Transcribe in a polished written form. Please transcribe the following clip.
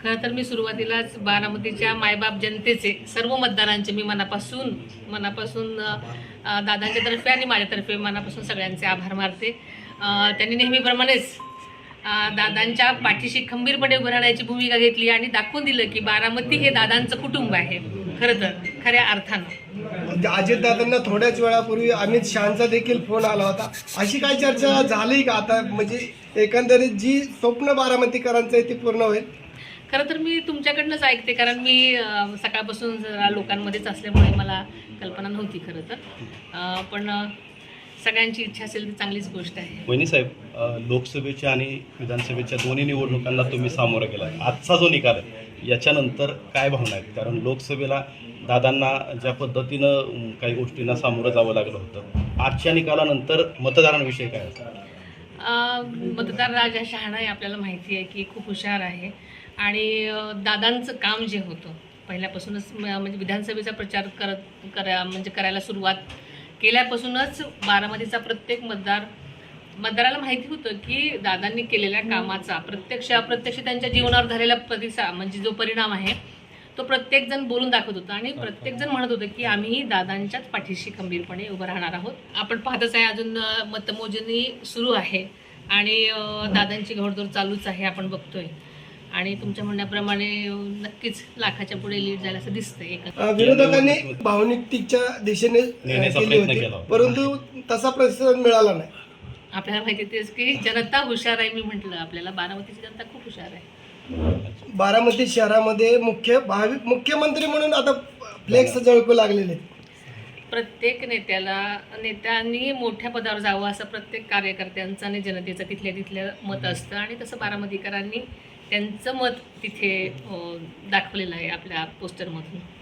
खरं तर मी सुरुवातीलाच बारामतीच्या मायबाप जनतेचे सर्व मतदारांचे मी मनापासून दादांच्या तर्फे आणि माझ्यातर्फे मनापासून सगळ्यांचे आभार मानते. त्यांनी नेहमीप्रमाणेच दादांच्या पाठीशी खंबीरपणे उभं राहण्याची भूमिका घेतली आणि दाखवून दिलं की बारामती हे दादांचं कुटुंब आहे. खरं तर खऱ्या अर्थानं अजितदादांना थोड्याच वेळापूर्वी अमित शहाचा देखील फोन आला होता. अशी काय चर्चा झाली का आता, म्हणजे एकंदरीत जी स्वप्न बारामतीकरांचं आहे ते पूर्ण होईल? खरं तर मी तुमच्याकडनंच ऐकते, कारण मी सकाळपासून जरा लोकांमध्येच असल्यामुळे मला कल्पना नव्हती खरं तर. पण सगळ्यांची इच्छा असेल ती चांगलीच गोष्ट आहे. वहिनी साहेब, लोकसभेच्या आणि विधानसभेच्या दोन्ही निवडणुकांना तुम्ही सामोरं गेला. आजचा जो निकाल आहे याच्यानंतर काय भावना आहेत? कारण लोकसभेला दादांना ज्या पद्धतीनं काही गोष्टींना सामोरं जावं लागलं होतं, आजच्या निकालानंतर मतदारांविषयी काय असेल? मतदार राजा शहाणा आहे, आपल्याला माहिती आहे की खूप हुशार आहे. आणि दादांचं काम जे होतं पहिल्यापासूनच म्हणजे विधानसभेचा प्रचार करायला सुरुवात केल्यापासूनच बारामतीचा प्रत्येक मतदाराला माहिती होतं की दादांनी केलेल्या कामाचा प्रत्यक्ष अप्रत्यक्ष त्यांच्या जीवनावर झालेला प्रतिसाद म्हणजे जो परिणाम आहे तो प्रत्येकजण बोलून दाखवत होता आणि प्रत्येकजण म्हणत होतं की आम्ही दादांच्याच पाठीशी खंबीरपणे उभं राहणार आहोत. आपण पाहतच आहे, अजून मतमोजणी सुरू आहे आणि दादांची घोडदौड चालूच आहे, आपण बघतोय. आणि तुमच्या म्हणण्याप्रमाणे नक्कीच लाखाच्या पुढे लीड जायला असं दिसतंय. विरोधकांनी भावनिकतेच्या दिशेने केली होती, परंतु तसा प्रतिसाद मिळाला नाही. आपल्याला माहिती तेच की जनता हुशार आहे. मी म्हटलं आपल्याला बारामतीची जनता खूप हुशार आहे. बारामती शहरामध्ये मुख्यमंत्री म्हणून आता फ्लेक्स झळकू लागलेले. प्रत्येक नेत्यांनी मोठ्या पदावर जावं असं प्रत्येक कार्यकर्त्यांचं आणि जनतेचं तिथल्या मत असतं आणि तसं बारामतीकरांनी त्यांचं मत तिथे दाखवलेलं आहे आपल्या पोस्टरमधून.